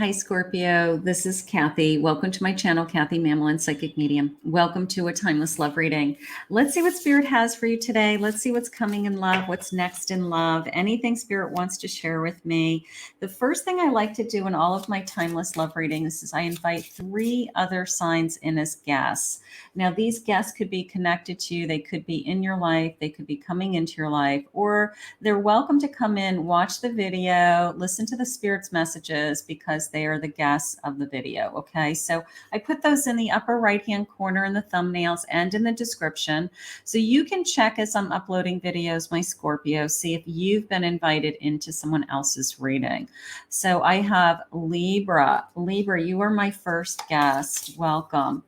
Hi, Scorpio. This is Kathy. Welcome to my channel, Kathy Mamolen, Psychic Medium. Welcome to a timeless love reading. Let's see what Spirit has for you today. Let's see what's coming in love, what's next in love, anything Spirit wants to share with me. The first thing I like to do in all of my timeless love readings is I invite 3 other signs in as guests. Now, these guests could be connected to you. They could be in your life. They could be coming into your life, or they're welcome to come in, watch the video, listen to the Spirit's messages because they are the guests of the video. Okay, so I put those in the upper right hand corner in the thumbnails and in the description, so you can check as I'm uploading videos, my Scorpio, see if you've been invited into someone else's reading. So I have Libra. You are my first guest. Welcome.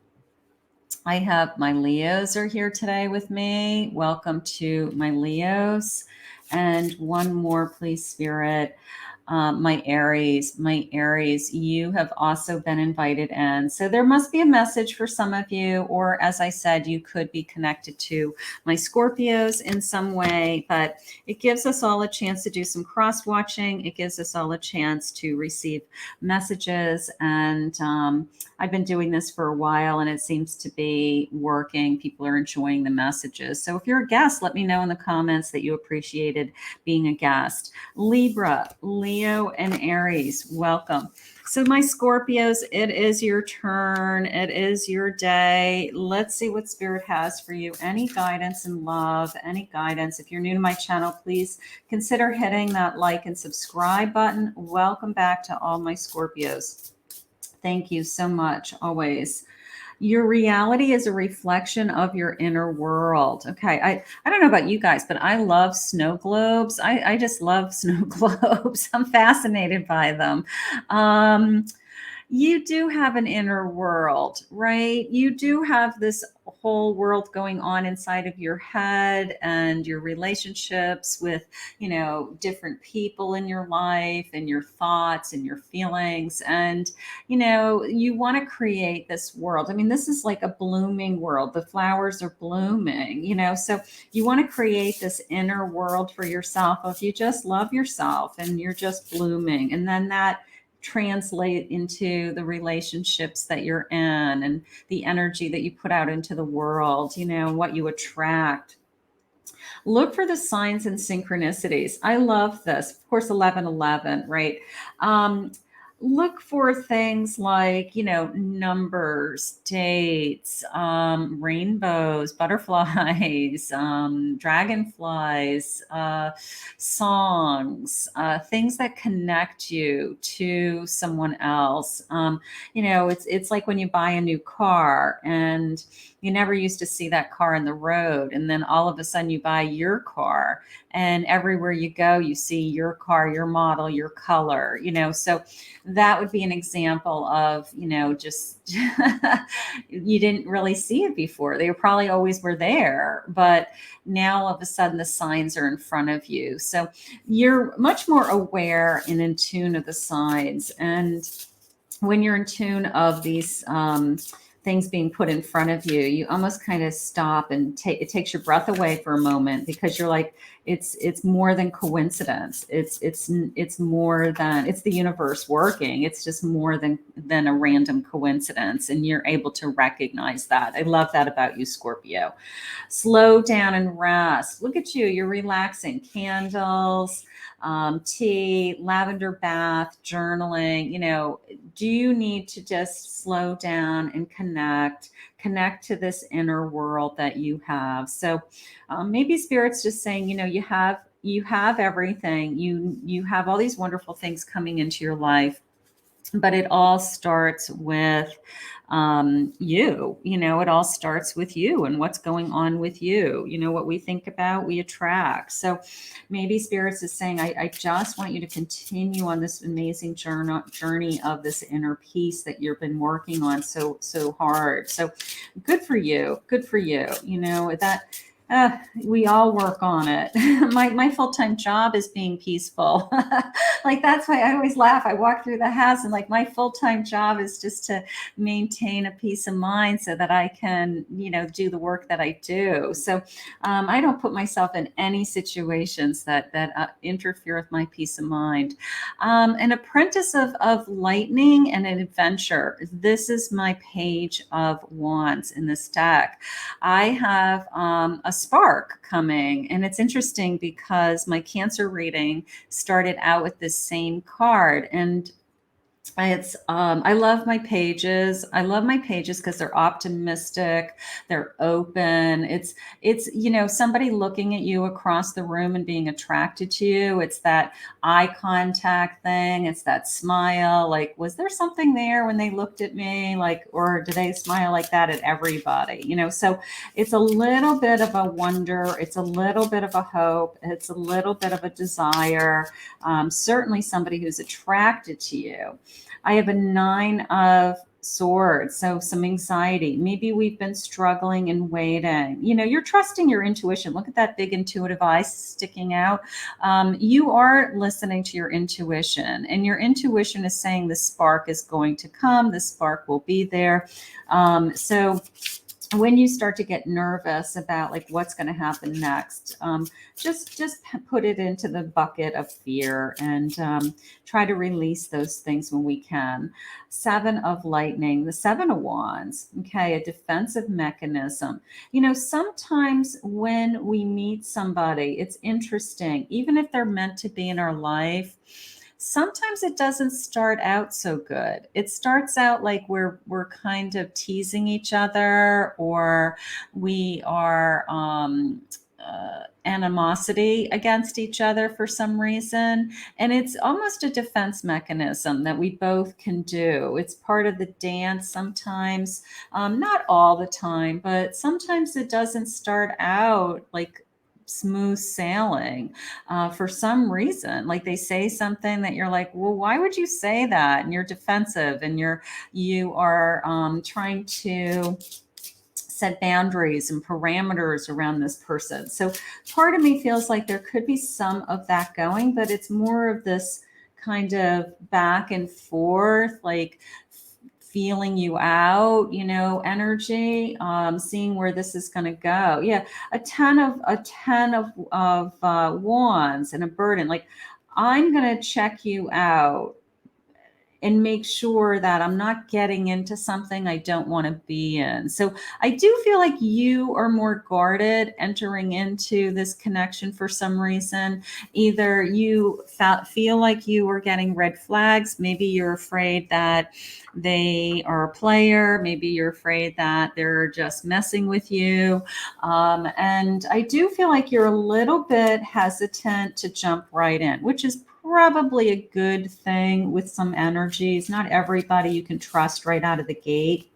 I have my Leos are here today with me. Welcome to my Leos. And one more, please, Spirit. My Aries, you have also been invited in. So there must be a message for some of you, or as I said, you could be connected to my Scorpios in some way, but it gives us all a chance to do some cross-watching. It gives us all a chance to receive messages. And I've been doing this for a while and it seems to be working. People are enjoying the messages. So if you're a guest, let me know in the comments that you appreciated being a guest. Libra, Leo, and Aries, welcome. So my Scorpios, it is your turn. It is your day. Let's see what Spirit has for you. Any guidance in love, any guidance. If you're new to my channel, please consider hitting that like and subscribe button. Welcome back to all my Scorpios. Thank you so much, always. Your reality is a reflection of your inner world. Okay, I don't know about you guys, but I love snow globes. I just love snow globes. I'm fascinated by them. You do have an inner world, right? You do have this whole world going on inside of your head and your relationships with, different people in your life and your thoughts and your feelings. And, you want to create this world. I mean, this is like a blooming world. The flowers are blooming, so you want to create this inner world for yourself of you just love yourself and you're just blooming. And then that translate into the relationships that you're in and the energy that you put out into the world, what you attract. Look for the signs and synchronicities. I love this. Of course, 1111, right? Look for things like, numbers, dates, rainbows, butterflies, dragonflies, songs, things that connect you to someone else. It's like when you buy a new car and you never used to see that car in the road. And then all of a sudden you buy your car and everywhere you go, you see your car, your model, your color, so that would be an example of, just you didn't really see it before. They probably always were there, but now all of a sudden the signs are in front of you. So you're much more aware and in tune of the signs. And when you're in tune of these, things being put in front of you, you almost kind of stop and it takes your breath away for a moment because you're like, it's more than coincidence. It's more than, it's the universe working. It's just more than a random coincidence. And you're able to recognize that. I love that about you, Scorpio. Slow down and rest. Look at you. You're relaxing. Candles, tea, lavender bath, journaling. Do you need to just slow down and connect to this inner world that you have? So maybe Spirit's just saying, you have everything. You have all these wonderful things coming into your life, but it all starts with you. It all starts with you and what's going on with you. What we think about, we attract. So maybe Spirits is saying, I just want you to continue on this amazing journey of this inner peace that you've been working on so hard. So good for you. Good for you. That We all work on it. My full-time job is being peaceful. Like that's why I always laugh. I walk through the house and like my full-time job is just to maintain a peace of mind so that I can, do the work that I do. So I don't put myself in any situations that interfere with my peace of mind. An apprentice of lightning and an adventure. This is my page of wands in this deck. I have a spark coming, and it's interesting because my Cancer reading started out with this same card, and it's I love my pages. I love my pages because they're optimistic, they're open. It's somebody looking at you across the room and being attracted to you. It's that eye contact thing. It's that smile. Like, was there something there when they looked at me? Like, or do they smile like that at everybody? So it's a little bit of a wonder. It's a little bit of a hope. It's a little bit of a desire. Certainly somebody who's attracted to you. I have a 9 of swords, so some anxiety. Maybe we've been struggling and waiting. You're trusting your intuition. Look at that big intuitive eye sticking out. You are listening to your intuition, and your intuition is saying the spark is going to come. The spark will be there. So when you start to get nervous about like what's going to happen next, just put it into the bucket of fear and try to release those things when we can. 7 of lightning, the 7 of wands. Okay, a defensive mechanism. Sometimes when we meet somebody, it's interesting, even if they're meant to be in our life. Sometimes it doesn't start out so good. It starts out like we're kind of teasing each other, or we are animosity against each other for some reason. And it's almost a defense mechanism that we both can do. It's part of the dance sometimes, not all the time, but sometimes it doesn't start out like smooth sailing for some reason. Like they say something that you're like, well, why would you say that? And you're defensive, and you are trying to set boundaries and parameters around this person. So part of me feels like there could be some of that going, but it's more of this kind of back and forth, like feeling you out, energy, seeing where this is going to go. Yeah, a 10 of wands and a burden. Like, I'm going to check you out and make sure that I'm not getting into something I don't want to be in. So I do feel like you are more guarded entering into this connection for some reason. Either you feel like you are getting red flags. Maybe you're afraid that they are a player. Maybe you're afraid that they're just messing with you. And I do feel like you're a little bit hesitant to jump right in, which is probably a good thing with some energies. Not everybody you can trust right out of the gate.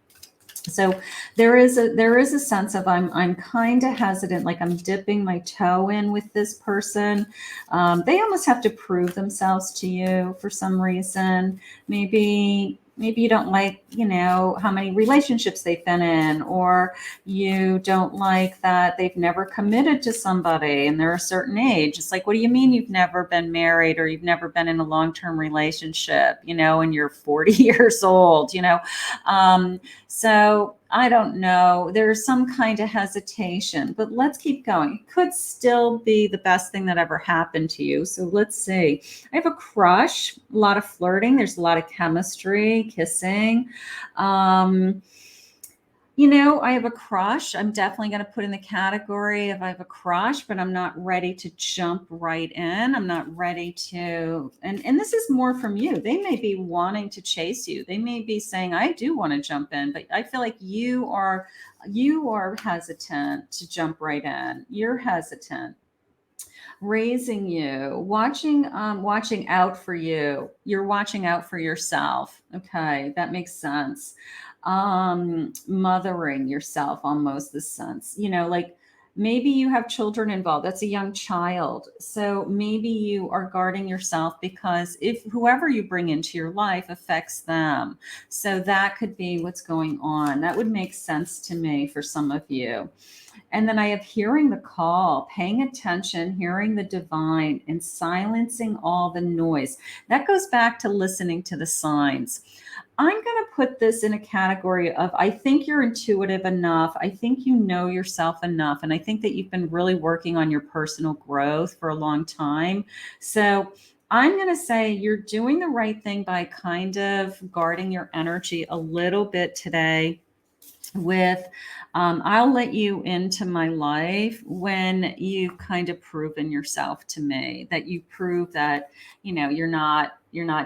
So there is a sense of I'm kind of hesitant, like I'm dipping my toe in with this person. They almost have to prove themselves to you for some reason. Maybe you don't like, how many relationships they've been in, or you don't like that they've never committed to somebody and they're a certain age. It's like, what do you mean you've never been married, or you've never been in a long-term relationship, and you're 40 years old, so I don't know. There's some kind of hesitation, but let's keep going. It could still be the best thing that ever happened to you. So let's see. I have a crush, a lot of flirting. There's a lot of chemistry, kissing. I have a crush. I'm definitely going to put in the category of I have a crush, but I'm not ready to jump right in. I'm not ready to, and this is more from you. They may be wanting to chase you. They may be saying, I do want to jump in, but I feel like you are hesitant to jump right in. You're hesitant. Raising you, watching out for you. You're watching out for yourself. Okay, that makes sense. Mothering yourself, almost the sense, like Maybe you have children involved. That's a young child. So maybe you are guarding yourself because if whoever you bring into your life affects them. So that could be what's going on. That would make sense to me for some of you. And then I have hearing the call, paying attention, hearing the divine, and silencing all the noise. That goes back to listening to the signs. I'm going to put this in a category of I think you're intuitive enough. I think you know yourself enough. And I think that you've been really working on your personal growth for a long time. So I'm going to say you're doing the right thing by kind of guarding your energy a little bit today with I'll let you into my life when you've kind of proven yourself to me, that you prove that you're not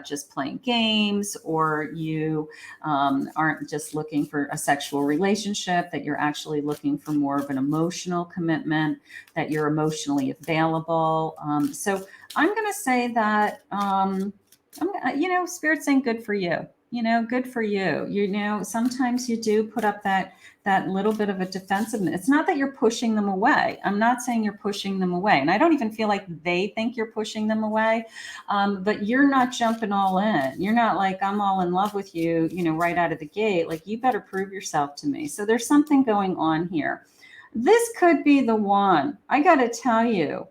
just playing games, or you aren't just looking for a sexual relationship, that you're actually looking for more of an emotional commitment, that you're emotionally available. So I'm going to say that Spirit's saying good for you. Good for you. Sometimes you do put up that little bit of a defensiveness. It's not that you're pushing them away. I'm not saying you're pushing them away. And I don't even feel like they think you're pushing them away. But you're not jumping all in. You're not like, I'm all in love with you, right out of the gate. Like, you better prove yourself to me. So there's something going on here. This could be the one. I got to tell you,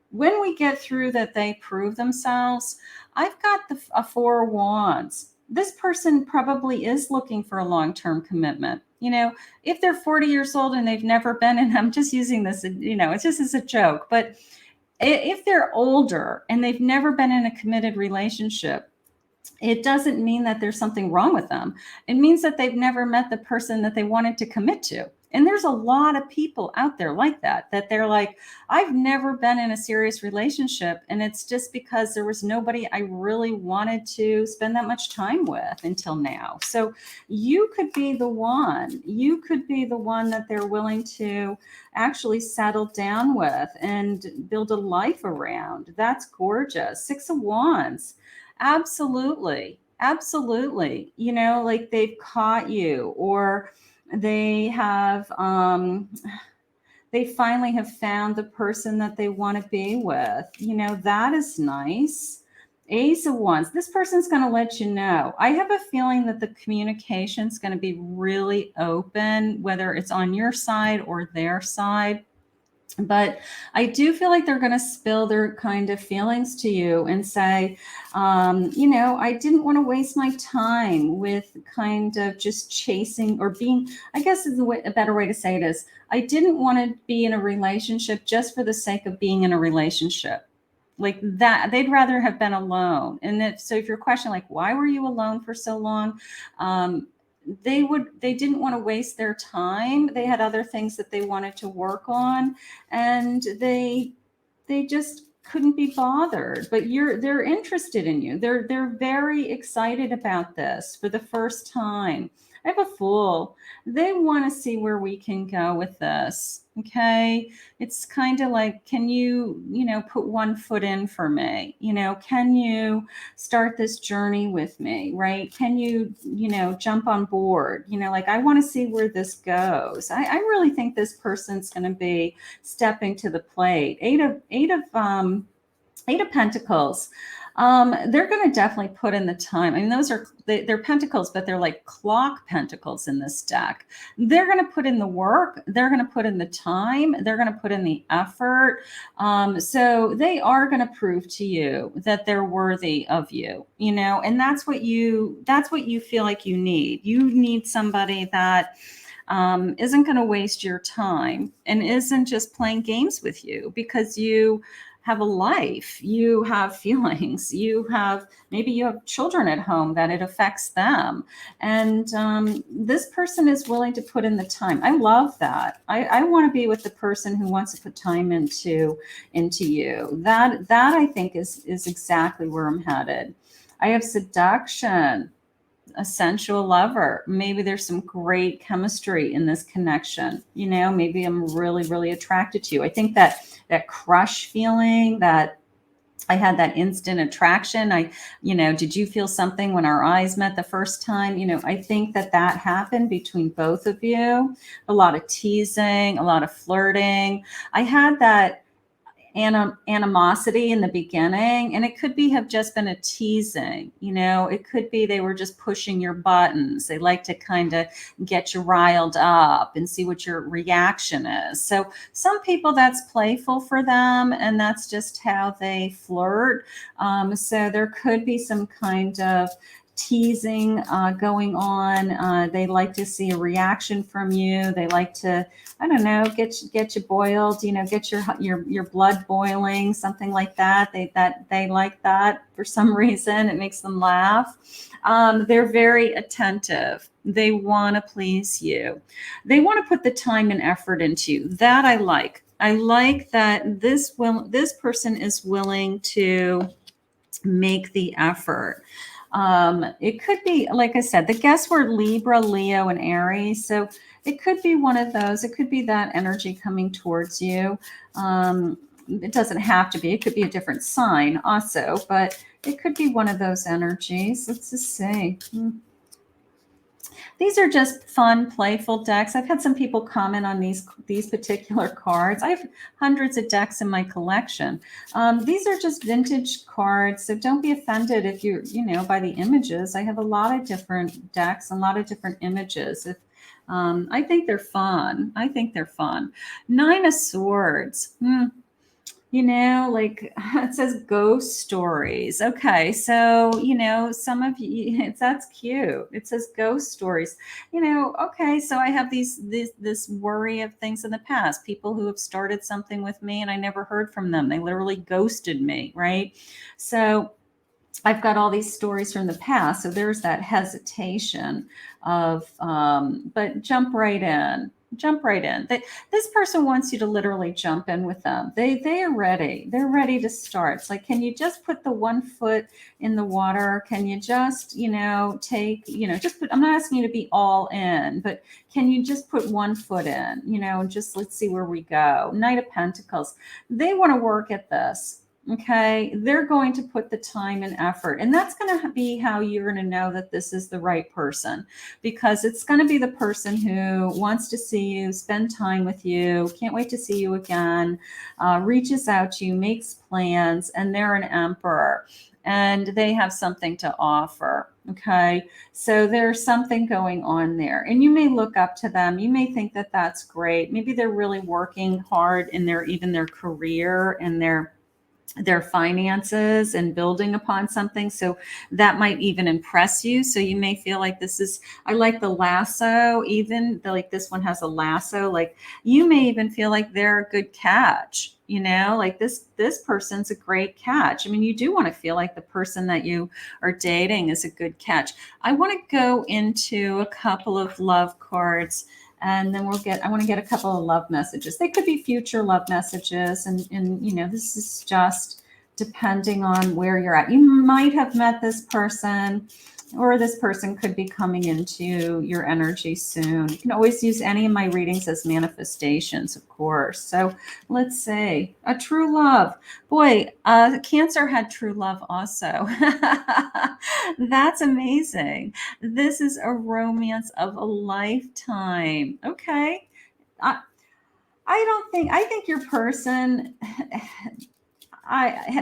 when we get through that they prove themselves, I've got a Four of Wands. This person probably is looking for a long-term commitment. If they're 40 years old and they've never been, and I'm just using this, it's just as a joke, but if they're older and they've never been in a committed relationship, it doesn't mean that there's something wrong with them. It means that they've never met the person that they wanted to commit to. And there's a lot of people out there like that they're like, I've never been in a serious relationship. And it's just because there was nobody I really wanted to spend that much time with until now. So you could be the one. You could be the one that they're willing to actually settle down with and build a life around. That's gorgeous. Six of Wands. Absolutely. Absolutely. Like they've caught you, or they have they finally have found the person that they want to be with. That is nice. Ace of Wands. This person's going to let you know. I have a feeling that the communication is going to be really open, whether it's on your side or their side. But I do feel like they're going to spill their kind of feelings to you and say, I didn't want to waste my time with kind of just chasing or being, I guess is a better way to say it is, I didn't want to be in a relationship just for the sake of being in a relationship. Like that, they'd rather have been alone. And if your question, like, why were you alone for so long? They didn't want to waste their time. They had other things that they wanted to work on, and they just couldn't be bothered. But they're interested in you. They're very excited about this for the first time. I have a Fool. They want to see where we can go with this. Okay. It's kind of like, can you, put one foot in for me? Can you start this journey with me? Right. Can you, jump on board? Like, I want to see where this goes. I really think this person's going to be stepping to the plate. Eight of Pentacles. They're going to definitely put in the time. I mean, they're pentacles, but they're like clock pentacles in this deck. They're going to put in the work. They're going to put in the time. They're going to put in the effort. So they are going to prove to you that they're worthy of you, and that's what you feel like you need. You need somebody that isn't going to waste your time and isn't just playing games with you, because you have a life, you have feelings, maybe you have children at home that it affects them. And this person is willing to put in the time. I love that. I want to be with the person who wants to put time into you. That I think is exactly where I'm headed. I have Seduction. A sensual lover. Maybe there's some great chemistry in this connection. Maybe I'm really, really attracted to you. I think that crush feeling, that I had that instant attraction. Did you feel something when our eyes met the first time? I think that happened between both of you. A lot of teasing, a lot of flirting. I had that animosity in the beginning, and it could be have just been a teasing. It could be they were just pushing your buttons. They like to kind of get you riled up and see what your reaction is. So some people, that's playful for them, and that's just how they flirt. So there could be some kind of teasing going on. They like to see a reaction from you. They like to, I don't know, get you boiled, get your blood boiling, something like that. They like that for some reason. It makes them laugh. They're very attentive. They want to please you. They want to put the time and effort into you. That I like. I like that this person is willing to make the effort. It could be, like I said, the guests were Libra, Leo, and Aries. So it could be one of those. It could be that energy coming towards you. It doesn't have to be. It could be a different sign also, but it could be one of those energies. Let's just see. These are just fun, playful decks. I've had some people comment on these particular cards. I have hundreds of decks in my collection. These are just vintage cards, so don't be offended if you're, by the images. I have a lot of different decks, a lot of different images. I think they're fun. Nine of Swords. Like it says ghost stories. Okay. So, some of you, that's cute. It says ghost stories, okay. So I have this worry of things in the past, people who have started something with me and I never heard from them. They literally ghosted me. Right. So I've got all these stories from the past. So there's that hesitation of, but jump right in. This person wants you to literally jump in with them. They are ready. They're ready to start. It's like, can you just put the 1 foot in the water? Can you just, take, just put, I'm not asking you to be all in, but can you just put 1 foot in, just let's see where we go. Knight of Pentacles. They want to work at this. Okay, they're going to put the time and effort, and that's going to be how you're going to know that this is the right person, because it's going to be the person who wants to see you, spend time with you, can't wait to see you again, reaches out to you, makes plans, and they're an emperor and they have something to offer. Okay, so there's something going on there, and you may look up to them. You may think that that's great. Maybe they're really working hard in their career and their finances and building upon something. So that might even impress you. So you may feel like I like the lasso, like this one has a lasso. Like you may even feel like they're a good catch, like this person's a great catch. I mean, you do want to feel like the person that you are dating is a good catch. I want to go into a couple of love cards, and then I want to get a couple of love messages. They could be future love messages. And this is just depending on where you're at. You might have met this person, or this person could be coming into your energy soon. You can always use any of my readings as manifestations, of course. So let's say a true love. Boy, Cancer had true love also. That's amazing. This is a romance of a lifetime. Okay. I think your person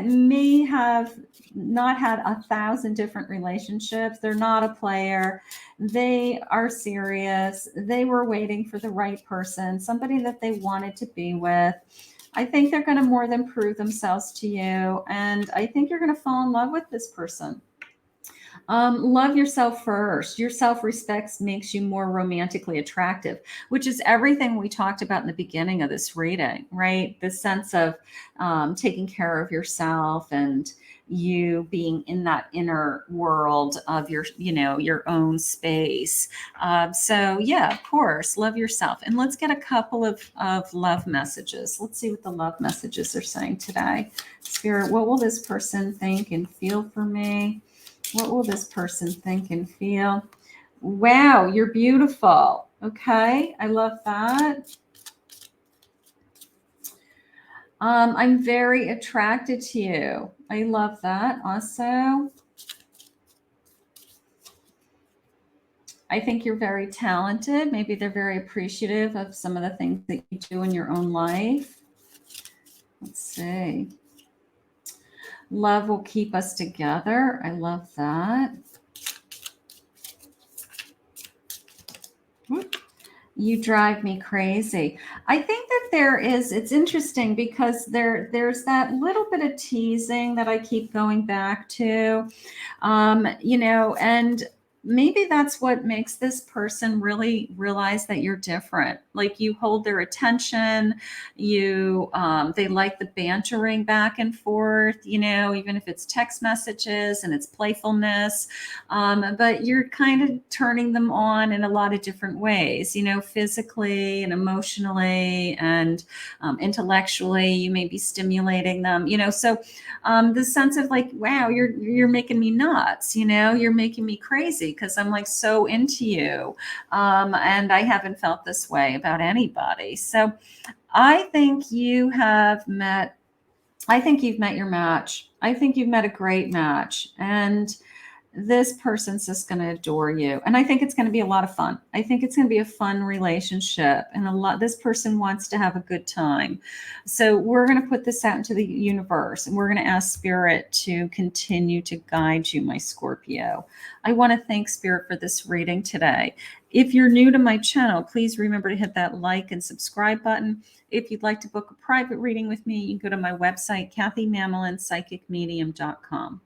may have not had 1,000 different relationships. They're not a player. They are serious. They were waiting for the right person, somebody that they wanted to be with. I think they're going to more than prove themselves to you. And I think you're going to fall in love with this person. Love yourself first. Your self-respect makes you more romantically attractive, which is everything we talked about in the beginning of this reading, right? The sense of taking care of yourself and you being in that inner world of your own space. So yeah, of course, love yourself. And let's get a couple of love messages. Let's see what the love messages are saying today. Spirit, what will this person think and feel for me? What will this person think and feel? Wow, you're beautiful. Okay, I love that. I'm very attracted to you. I love that also. I think you're very talented. Maybe they're very appreciative of some of the things that you do in your own life. Let's see. Love will keep us together. I love that. You drive me crazy. I think that it's interesting because there's that little bit of teasing that I keep going back to, and maybe that's what makes this person really realize that you're different. Like you hold their attention, they like the bantering back and forth, even if it's text messages and it's playfulness. But you're kind of turning them on in a lot of different ways, physically and emotionally and intellectually. You may be stimulating them, so the sense of like, wow, you're making me nuts, you're making me crazy because I'm like so into you. And I haven't felt this way about anybody. So I think you have met, I think you've met your match. I think you've met a great match. And this person's just going to adore you. And I think it's going to be a lot of fun. I think it's going to be a fun relationship. And this person wants to have a good time. So we're going to put this out into the universe and we're going to ask Spirit to continue to guide you, my Scorpio. I want to thank Spirit for this reading today. If you're new to my channel, please remember to hit that like and subscribe button. If you'd like to book a private reading with me, you can go to my website, KathyMamolenPsychicMedium.com.